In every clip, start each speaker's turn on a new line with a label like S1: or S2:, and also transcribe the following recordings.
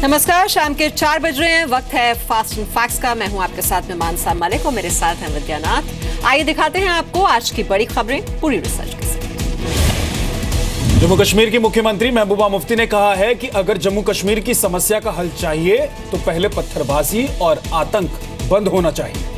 S1: नमस्कार, शाम के 4 बज रहे हैं। वक्त है फास्ट एंड फैक्ट्स का। मैं हूं आपके साथ में मानसा मलिक और मेरे साथ हैं विद्यानाथ। आइए दिखाते हैं आपको आज की बड़ी खबरें पूरी रिसर्च के साथ।
S2: जम्मू कश्मीर की मुख्यमंत्री महबूबा मुफ्ती ने कहा है कि अगर जम्मू कश्मीर की समस्या का हल चाहिए तो पहले पत्थरबाजी और आतंक बंद होना चाहिए।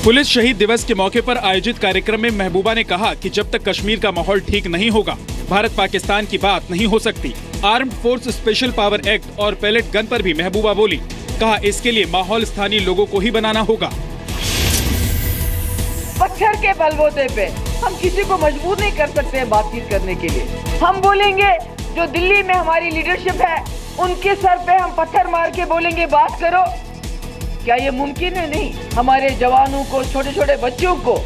S3: पुलिस शहीद दिवस के मौके पर आयोजित कार्यक्रम में महबूबा ने कहा कि जब तक कश्मीर का माहौल ठीक नहीं होगा, भारत पाकिस्तान की बात नहीं हो सकती। Armed force special power act और पैलेट गन पर भी महबूबा बोली। कहा इसके लिए माहौल स्थानीय लोगों को ही बनाना होगा।
S4: पत्थर के बलबूते पे हम किसी को मजबूर नहीं कर सकते हैं बातचीत करने के लिए। हम बोलेंगे जो दिल्ली में हमारी लीडरशिप है उनके सर पे हम पत्थर मार के बोलेंगे बात करो। क्या ये मुमकिन है? नहीं। हमारे जवानों को, छोटे छोटे बच्चों को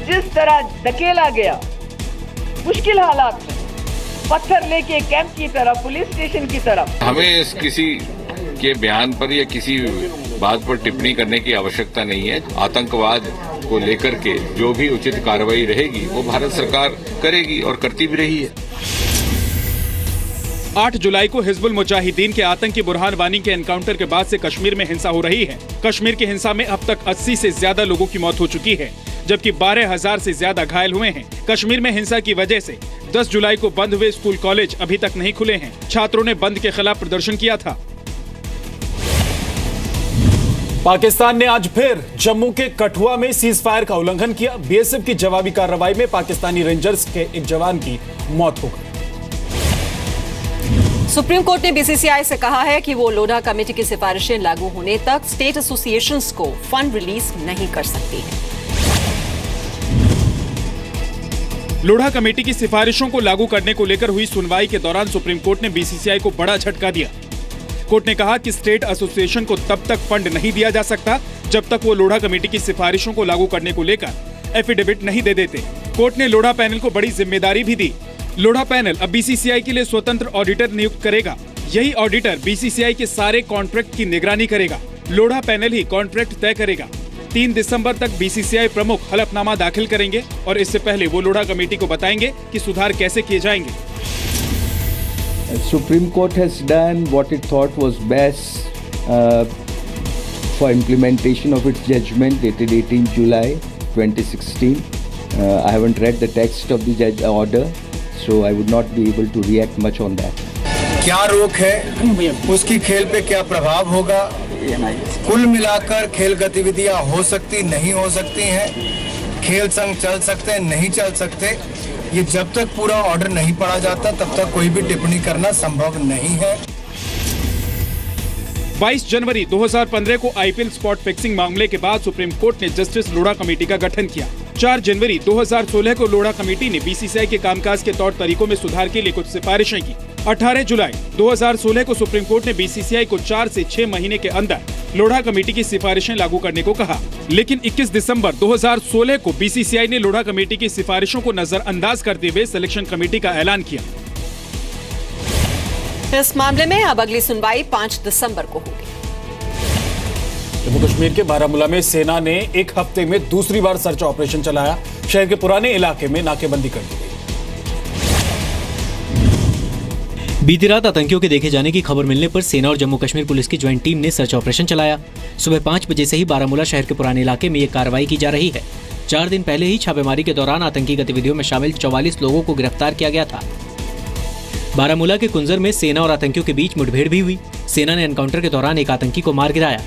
S4: जिस तरह धकेला गया मुश्किल हालात में, पत्थर लेके कैंप की तरफ, पुलिस स्टेशन की तरफ।
S5: हमें किसी के बयान पर या किसी बात पर टिप्पणी करने की आवश्यकता नहीं है। आतंकवाद को लेकर के जो भी उचित कार्रवाई रहेगी वो भारत सरकार करेगी और करती भी रही है।
S3: 8 जुलाई को हिजबुल मुजाहिदीन के आतंकी बुरहान वानी के एनकाउंटर के बाद से कश्मीर में हिंसा हो रही है। कश्मीर की हिंसा में अब तक 80 से ज्यादा लोगों की मौत हो चुकी है, जबकि 12,000 से ज्यादा घायल हुए हैं। कश्मीर में हिंसा की वजह से 10 जुलाई को बंद हुए स्कूल कॉलेज अभी तक नहीं खुले हैं। छात्रों ने बंद के खिलाफ प्रदर्शन किया था।
S2: पाकिस्तान ने आज फिर जम्मू के कठुआ में सीज फायर का उल्लंघन किया। बीएसएफ की जवाबी कार्रवाई में पाकिस्तानी रेंजर्स के एक जवान की मौत हो गई।
S1: सुप्रीम कोर्ट ने बीसीसीआई से कहा है कि वो लोढ़ा कमेटी की सिफारिशें लागू होने तक स्टेट एसोसिएशंस को फंड रिलीज नहीं कर सकती है।
S3: लोढ़ा कमेटी की सिफारिशों को लागू करने को लेकर हुई सुनवाई के दौरान सुप्रीम कोर्ट ने बीसीसीआई को बड़ा झटका दिया। कोर्ट ने कहा कि स्टेट एसोसिएशन को तब तक फंड नहीं दिया जा सकता जब तक वो लोढ़ा कमेटी की सिफारिशों को लागू करने को लेकर एफिडेविट नहीं दे देते। कोर्ट ने लोढ़ा पैनल को बड़ी जिम्मेदारी भी दी। लोढ़ा पैनल अब बीसीसीआई के लिए स्वतंत्र ऑडिटर नियुक्त करेगा। यही ऑडिटर बीसीसीआई के सारे कॉन्ट्रैक्ट की निगरानी करेगा। लोढ़ा पैनल ही कॉन्ट्रैक्ट तय करेगा। 3 दिसंबर तक बीसीसीआई प्रमुख हलफनामा दाखिल करेंगे और इससे पहले वो लोढ़ा कमेटी को बताएंगे कि सुधार कैसे किए जाएंगे।
S6: Supreme Court has done what it thought was best for implementation of its judgment dated 18 July 2016. I haven't read the text of the order, so I would not be able to react much on that.
S7: क्या रोक है, उसकी खेल पे क्या प्रभाव होगा, कुल मिलाकर खेल गतिविधियां हो सकती नहीं हो सकती हैं, खेल संघ चल सकते हैं नहीं चल सकते, ये जब तक पूरा ऑर्डर नहीं पढ़ा जाता तब तक कोई भी टिप्पणी करना संभव नहीं है।
S3: 22 जनवरी 2015 को आईपीएल स्पॉट फिक्सिंग मामले के बाद सुप्रीम कोर्ट ने जस्टिस लोढ़ा कमेटी का गठन किया। 4 जनवरी 2016 को लोढ़ा कमेटी ने बीसीसीआई के कामकाज के तौर तरीकों में सुधार के लिए कुछ सिफारिशें की। 18 जुलाई 2016 को सुप्रीम कोर्ट ने बीसीसीआई को 4 से 6 महीने के अंदर लोढ़ा कमेटी की सिफारिशें लागू करने को कहा, लेकिन 21 दिसंबर 2016 को बीसीसीआई ने लोढ़ा कमेटी की सिफारिशों को नजरअंदाज करते हुए सिलेक्शन कमेटी का ऐलान किया।
S1: इस मामले में अब अगली सुनवाई 5 दिसंबर को होगी।
S2: जम्मू कश्मीर के बारामूला में सेना ने एक हफ्ते में दूसरी बार सर्च ऑपरेशन चलाया। शहर के पुराने इलाके में नाकेबंदी कर दी गई।
S8: बीती रात आतंकियों के देखे जाने की खबर मिलने पर सेना और जम्मू कश्मीर पुलिस की ज्वाइंट टीम ने सर्च ऑपरेशन चलाया। सुबह 5 बजे से ही बारामूला शहर के पुराने इलाके में ये कार्रवाई की जा रही है। 4 दिन पहले ही छापेमारी के दौरान आतंकी गतिविधियों में शामिल 44 लोगों को गिरफ्तार किया गया था। बारामूला के कुंजर में सेना और आतंकियों के बीच मुठभेड़ भी हुई। सेना ने एनकाउंटर के दौरान एक आतंकी को मार गिराया।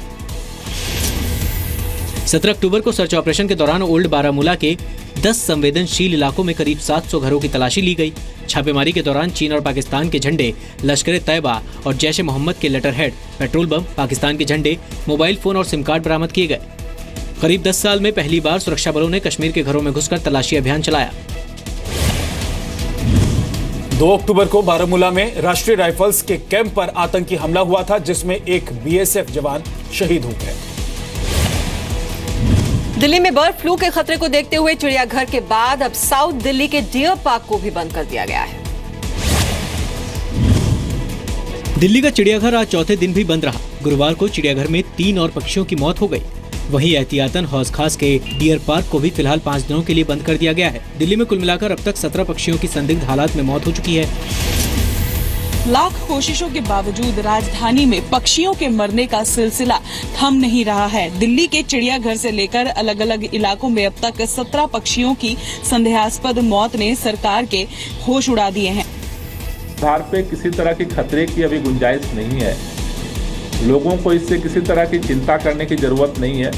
S8: 17 अक्टूबर को सर्च ऑपरेशन के दौरान ओल्ड बारामूला के 10 संवेदनशील इलाकों में करीब 700 घरों की तलाशी ली गई। छापेमारी के दौरान चीन और पाकिस्तान के झंडे, लश्कर-ए-तैयबा और जैश-ए-मोहम्मद के letter head, petrol bomb, Pakistan के झंडे, मोबाइल फोन और सिम कार्ड बरामद किए गए। करीब 10 साल में पहली बार सुरक्षा बलों ने कश्मीर के घरों में घुसकर तलाशी अभियान चलाया।
S2: 2 अक्टूबर को बारामूला में राष्ट्रीय राइफल्स के कैंप पर आतंकी हमला हुआ था, जिसमें एक बीएसएफ जवान शहीद हो गए।
S1: दिल्ली में बर्ड फ्लू के खतरे को देखते हुए चिड़ियाघर के बाद अब साउथ दिल्ली के डियर पार्क को भी बंद कर दिया गया है।
S8: दिल्ली का चिड़ियाघर आज चौथे दिन भी बंद रहा। गुरुवार को चिड़ियाघर में 3 और पक्षियों की मौत हो गई। वहीं एहतियातन हौज खास के डियर पार्क को भी फिलहाल 5 दिनों के लिए बंद कर दिया गया है। दिल्ली में कुल मिलाकर अब तक 17 पक्षियों की संदिग्ध हालात में मौत हो चुकी है।
S9: लाख कोशिशों के बावजूद राजधानी में पक्षियों के मरने का सिलसिला थम नहीं रहा है। दिल्ली के चिड़ियाघर से लेकर अलग अलग इलाकों में अब तक 17 पक्षियों की संदेहास्पद मौत ने सरकार के होश उड़ा दिए हैं।
S10: आधार पे किसी तरह की खतरे की अभी गुंजाइश नहीं है। लोगों को इससे किसी तरह की चिंता करने की जरूरत नहीं है,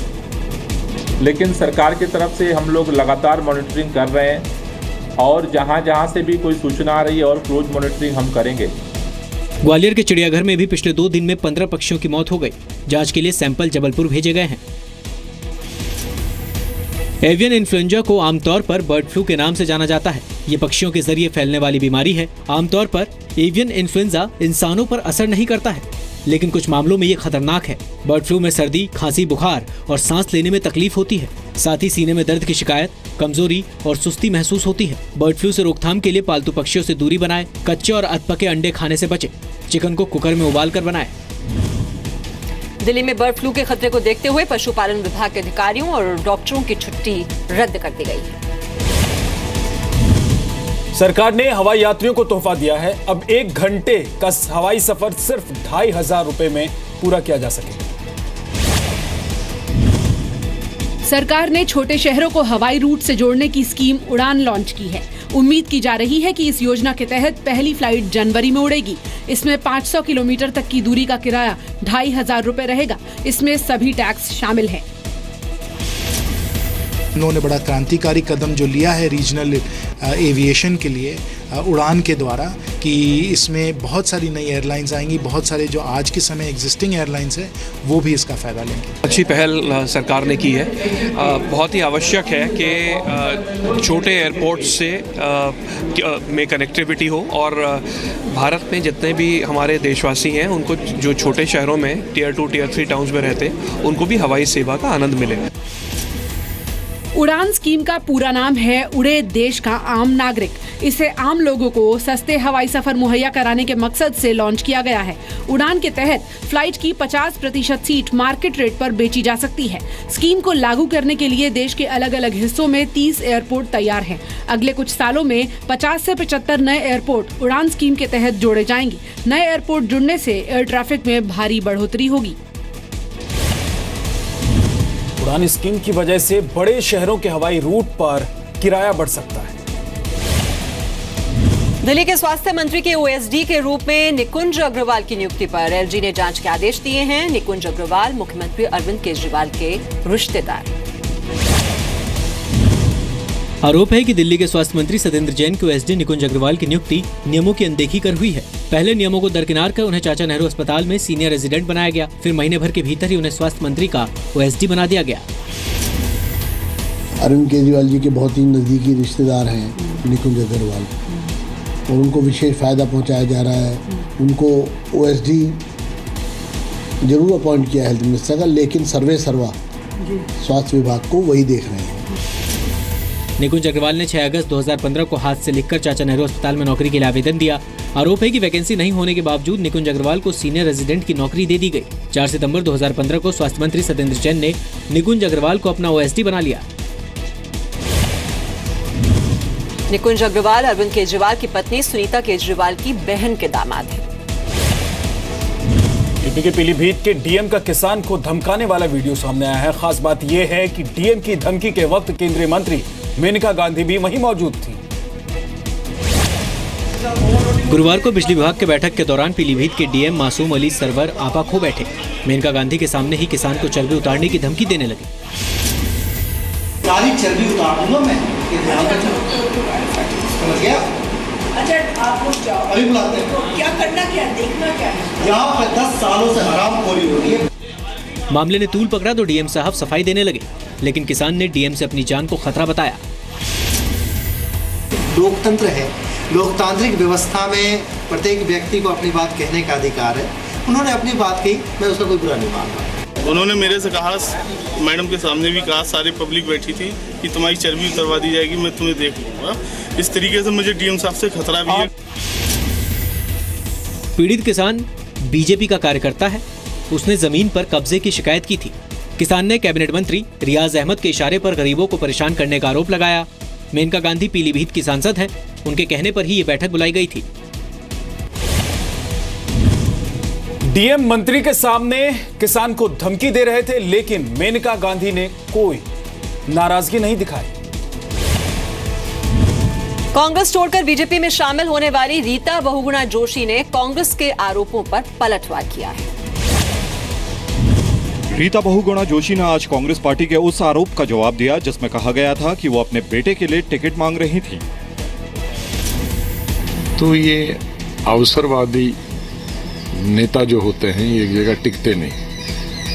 S10: लेकिन सरकार की तरफ से हम लोग लगातार मॉनिटरिंग कर रहे हैं और जहां से भी कोई सूचना आ रही है और क्लोज मॉनिटरिंग हम करेंगे।
S8: ग्वालियर के चिड़ियाघर में भी पिछले 2 दिन में 15 पक्षियों की मौत हो गई। जांच के लिए सैंपल जबलपुर भेजे गए हैं। एवियन इन्फ्लुएंजा को आमतौर पर बर्ड फ्लू के नाम से जाना जाता है। ये पक्षियों के जरिए फैलने वाली बीमारी है। आमतौर पर एवियन इन्फ्लुएंजा इंसानों पर असर नहीं करता है, लेकिन कुछ मामलों में ये खतरनाक है। बर्ड फ्लू में सर्दी, खांसी, बुखार और सांस लेने में तकलीफ होती है। साथ ही सीने में दर्द की शिकायत, कमजोरी और सुस्ती महसूस होती है। बर्ड फ्लू से रोकथाम के लिए पालतू पक्षियों से दूरी बनाएं। कच्चे और अधपके अंडे खाने से बचें। चिकन को कुकर में उबाल कर बनाएं।
S1: दिल्ली में बर्ड फ्लू के खतरे को देखते हुए पशुपालन विभाग के अधिकारियों और डॉक्टरों की छुट्टी रद्द कर दी गई है।
S2: सरकार ने हवाई यात्रियों को तोहफा दिया है। अब 1 घंटे का हवाई सफर सिर्फ 2,500 रुपए में पूरा किया जा सकेगा।
S11: सरकार ने छोटे शहरों को हवाई रूट से जोड़ने की स्कीम उड़ान लॉन्च की है। उम्मीद की जा रही है कि इस योजना के तहत पहली फ्लाइट जनवरी में उड़ेगी। इसमें 500 किलोमीटर तक की दूरी का किराया 2,500 रुपए रहेगा। इसमें सभी टैक्स शामिल हैं।
S12: उन्होंने बड़ा क्रांतिकारी कदम जो लिया है रीजनल एविएशन के लिए उड़ान के द्वारा, कि इसमें बहुत सारी नई एयरलाइंस आएंगी। बहुत सारे जो आज के समय एग्जिस्टिंग एयरलाइंस है वो भी इसका फ़ायदा लेंगे।
S13: अच्छी पहल सरकार ने की है। बहुत ही आवश्यक है कि छोटे एयरपोर्ट से में कनेक्टिविटी हो और भारत में जितने भी हमारे देशवासी हैं उनको जो छोटे शहरों में टियर 2 टियर 3 टाउन्स में रहते हैं उनको भी हवाई सेवा का आनंद मिले।
S11: उड़ान स्कीम का पूरा नाम है उड़े देश का आम नागरिक। इसे आम लोगों को सस्ते हवाई सफर मुहैया कराने के मकसद से लॉन्च किया गया है। उड़ान के तहत फ्लाइट की 50% सीट मार्केट रेट पर बेची जा सकती है। स्कीम को लागू करने के लिए देश के अलग अलग हिस्सों में 30 एयरपोर्ट तैयार हैं। अगले कुछ सालों में 50 से 75 नए एयरपोर्ट उड़ान स्कीम के तहत जोड़े जाएंगे। नए एयरपोर्ट जुड़ने से एयर ट्रैफिक में भारी बढ़ोतरी होगी।
S2: उड़ान स्कीम की वजह से बड़े शहरों के हवाई रूट पर किराया बढ़ सकता है।
S1: दिल्ली के स्वास्थ्य मंत्री के ओएसडी के रूप में निकुंज अग्रवाल की नियुक्ति पर एलजी ने जांच के आदेश दिए हैं। निकुंज अग्रवाल मुख्यमंत्री अरविंद केजरीवाल के रिश्तेदार।
S8: आरोप है कि दिल्ली के स्वास्थ्य मंत्री सत्येंद्र जैन के ओएसडी निकुंज अग्रवाल की नियुक्ति नियमों की अनदेखी कर हुई है। पहले नियमों को दरकिनार कर उन्हें चाचा नेहरू अस्पताल में सीनियर रेजिडेंट बनाया गया। फिर महीने भर के भीतर ही उन्हें स्वास्थ्य मंत्री का ओएसडी बना दिया गया।
S14: अरविंद केजरीवाल जी के बहुत ही नजदीकी रिश्तेदार हैं निकुंज अग्रवाल, और उनको विशेष फायदा पहुंचाया जा रहा है। उनको ओएसडी जरूर अपॉइंट किया हेल्थ मिनिस्टर का, लेकिन सर्वे सर्वा स्वास्थ्य विभाग को वही देख रहे हैं।
S8: निकुंज अग्रवाल ने 6 अगस्त 2015 को हाथ से लिखकर चाचा नेहरू अस्पताल में नौकरी के लिए आवेदन दिया। आरोप है कि वैकेंसी नहीं होने के बावजूद निकुंज अग्रवाल को सीनियर रेजिडेंट की नौकरी दे दी गई। 4 सितंबर 2015 को स्वास्थ्य मंत्री सत्येंद्र जैन ने निकुंज अग्रवाल को अपना ओएसडी बना लिया।
S1: निकुंज अग्रवाल अरविंद केजरीवाल की पत्नी सुनीता केजरीवाल की बहन के दामाद हैं।
S2: यूपी के पीलीभीत के डीएम का किसान को धमकाने वाला वीडियो सामने आया है। खास बात यह है कि डीएम की धमकी के वक्त केंद्रीय मंत्री मेनका गांधी भी वहीं मौजूद थी।
S8: गुरुवार को बिजली विभाग के बैठक के दौरान पीलीभीत के डीएम मासूम अली सरवर आपा खो बैठे। मेनका गांधी के सामने ही किसान को चर्बी उतारने की धमकी देने लगे।
S15: सारी चर्बी उतार दूंगा मैं, ये ध्यान रखना। समझ गया?
S16: अच्छा आप लोग जाओ,
S15: अभी बुलाते हैं।
S16: तो क्या करना, क्या देखना क्या है?
S15: यहाँ पर 10 सालों से हरामखोरी हो रही है।
S8: मामले ने तूल पकड़ा तो डीएम साहब सफाई देने लगे, लेकिन किसान ने डीएम से अपनी जान को खतरा बताया।
S15: लोकतंत्र है, लोकतांत्रिक व्यवस्था में प्रत्येक व्यक्ति को अपनी बात कहने का अधिकार है। उन्होंने अपनी बात कही, मैं उसका कोई बुरा नहीं मान रहा।
S17: उन्होंने मेरे से कहा, मैडम के सामने भी कहा, सारी पब्लिक बैठी थी, कि तुम्हारी चर्बी उतरवा दी जाएगी, मैं तुम्हें देख लूंगा। इस तरीके से मुझे डीएम साहब से खतरा भी है।
S8: पीड़ित किसान बीजेपी का कार्यकर्ता है। उसने जमीन पर कब्जे की शिकायत की थी। किसान ने कैबिनेट मंत्री रियाज अहमद के इशारे पर गरीबों को परेशान करने का आरोप लगाया। मेनका गांधी पीलीभीत की सांसद हैं। उनके कहने पर ही ये बैठक बुलाई गई थी।
S2: डीएम मंत्री के सामने किसान को धमकी दे रहे थे, लेकिन मेनका गांधी ने कोई नाराजगी नहीं दिखाई।
S1: कांग्रेस छोड़कर बीजेपी में शामिल होने वाली रीता बहुगुणा जोशी ने कांग्रेस के आरोपों पर पलटवार किया है।
S18: रीता बहुगुणा जोशी ने आज कांग्रेस पार्टी के उस आरोप का जवाब दिया जिसमें कहा गया था कि वो अपने बेटे के लिए टिकट मांग रही थी।
S5: तो ये अवसरवादी नेता जो होते हैं ये एक जगह टिकते नहीं।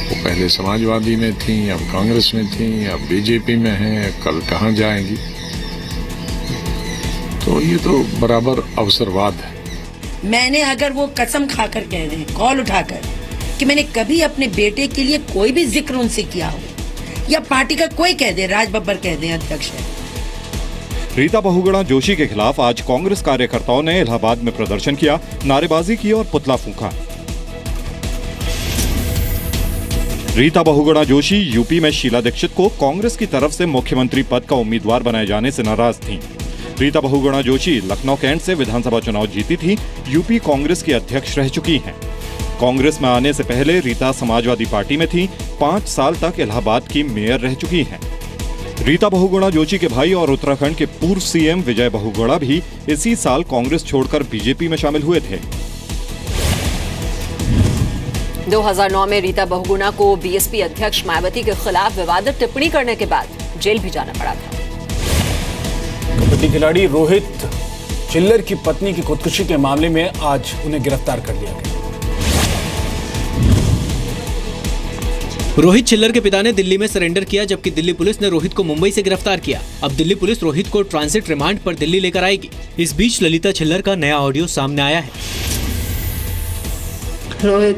S5: वो पहले समाजवादी में थी, अब कांग्रेस में थी, अब बीजेपी में हैं, कल कहाँ जाएंगी। तो ये तो बराबर अवसरवाद है।
S16: मैंने अगर वो कसम खाकर कह दें कॉल उठाकर कि मैंने कभी अपने बेटे के लिए कोई भी जिक्र उनसे किया हो, या पार्टी का कोई कह दे, राज बब्बर कह दे अध्यक्ष है।
S18: रीता बहुगुणा जोशी के खिलाफ आज कांग्रेस कार्यकर्ताओं ने इलाहाबाद में प्रदर्शन किया, नारेबाजी की और पुतला फूंका। रीता बहुगुणा जोशी यूपी में शीला दीक्षित को कांग्रेस की तरफ से मुख्यमंत्री पद का उम्मीदवार बनाए जाने से नाराज थीं। रीता बहुगुणा जोशी लखनऊ कैंट से विधानसभा चुनाव जीती थी, यूपी कांग्रेस की अध्यक्ष रह चुकी हैं। कांग्रेस में आने से पहले रीता समाजवादी पार्टी में थी, 5 साल तक इलाहाबाद की मेयर रह चुकी हैं। रीता बहुगुणा जोशी के भाई और उत्तराखंड के पूर्व सीएम विजय बहुगुणा भी इसी साल कांग्रेस छोड़कर बीजेपी में शामिल हुए थे।
S1: 2009 में रीता बहुगुणा को बीएसपी अध्यक्ष मायावती के खिलाफ विवादित टिप्पणी करने के बाद जेल भी जाना पड़ा था।
S2: कबड्डी खिलाड़ी रोहित चिल्लर की पत्नी की खुदकुशी के मामले में आज उन्हें गिरफ्तार कर लिया गया।
S8: रोहित चिल्लर के पिता ने दिल्ली में सरेंडर किया, जबकि दिल्ली पुलिस ने रोहित को मुंबई से गिरफ्तार किया। अब दिल्ली पुलिस रोहित को ट्रांजिट रिमांड पर दिल्ली लेकर आएगी। इस बीच ललिता चिल्लर का नया ऑडियो सामने आया है।
S19: रोहित,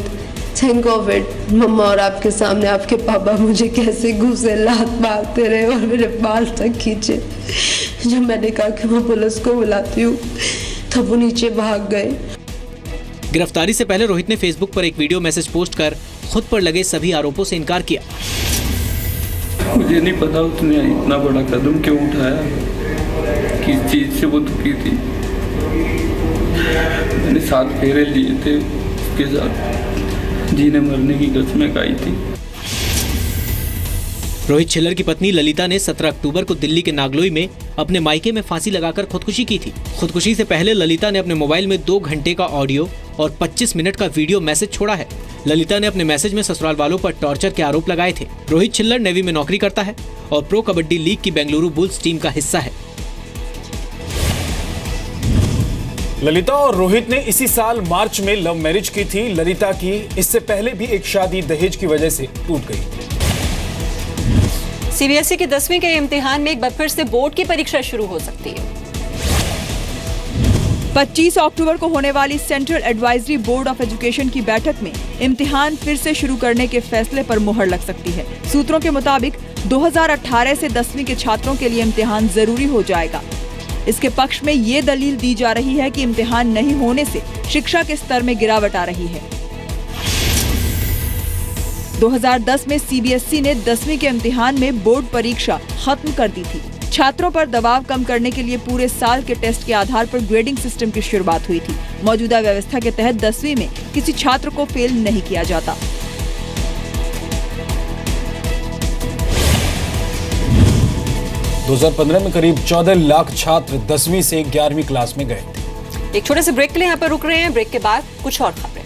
S19: थिंक ऑफ इट, मम्मा और आपके सामने आपके पापा मुझे कैसे घूसे लात मारते रहे और मेरे बाल तक खींचे। जब मैंने कहा कि मैं पुलिस को बुलाती हूँ तब वो नीचे भाग गए।
S8: गिरफ्तारी से पहले रोहित ने फेसबुक पर एक वीडियो मैसेज पोस्ट कर खुद पर लगे सभी आरोपों से इनकार किया।
S20: मुझे नहीं पता उसने इतना बड़ा कदम क्यों उठाया, किस चीज से वो दुखी थी। मैंने 7 फेरे लिए थे उसके साथ, जीने मरने की कसमें खाई थी।
S8: रोहित चिल्लर की पत्नी ललिता ने 17 अक्टूबर को दिल्ली के नागलोई में अपने मायके में फांसी लगाकर खुदकुशी की थी। खुदकुशी से पहले ललिता ने अपने मोबाइल में 2 घंटे का ऑडियो और 25 मिनट का वीडियो मैसेज छोड़ा है। ललिता ने अपने मैसेज में ससुराल वालों पर टॉर्चर के आरोप लगाए थे। रोहित चिल्लर नेवी में नौकरी करता है और प्रो कबड्डी लीग की बेंगलुरु बुल्स टीम का हिस्सा है।
S2: ललिता और रोहित ने इसी साल मार्च में लव मैरिज की थी। ललिता की इससे पहले भी एक शादी दहेज की वजह से टूट गई।
S1: सीबीएसई के 10वीं के इम्तिहान में एक बार फिर से बोर्ड की परीक्षा शुरू हो सकती है।
S21: 25 अक्टूबर को होने वाली central advisory board of education की बैठक में इम्तिहान फिर से शुरू करने के फैसले पर मुहर लग सकती है। सूत्रों के मुताबिक 2018 से 10वीं के छात्रों के लिए इम्तिहान जरूरी हो जाएगा। इसके पक्ष में ये दलील दी जा रही है कि इम्तिहान नहीं होने से शिक्षा के स्तर में गिरावट आ रही है। 2010 में सीबीएसई ने 10वीं के इम्तिहान में बोर्ड परीक्षा खत्म कर दी थी। छात्रों पर दबाव कम करने के लिए पूरे साल के टेस्ट के आधार पर ग्रेडिंग सिस्टम की शुरुआत हुई थी। मौजूदा व्यवस्था के तहत 10वीं में किसी छात्र को फेल नहीं किया जाता।
S2: दो 2015 में करीब 14 लाख छात्र 10वीं से 11वीं क्लास में गए थे।
S1: एक छोटे से ब्रेक के लिए यहाँ पर रुक रहे हैं। ब्रेक के बाद कुछ और खबरें।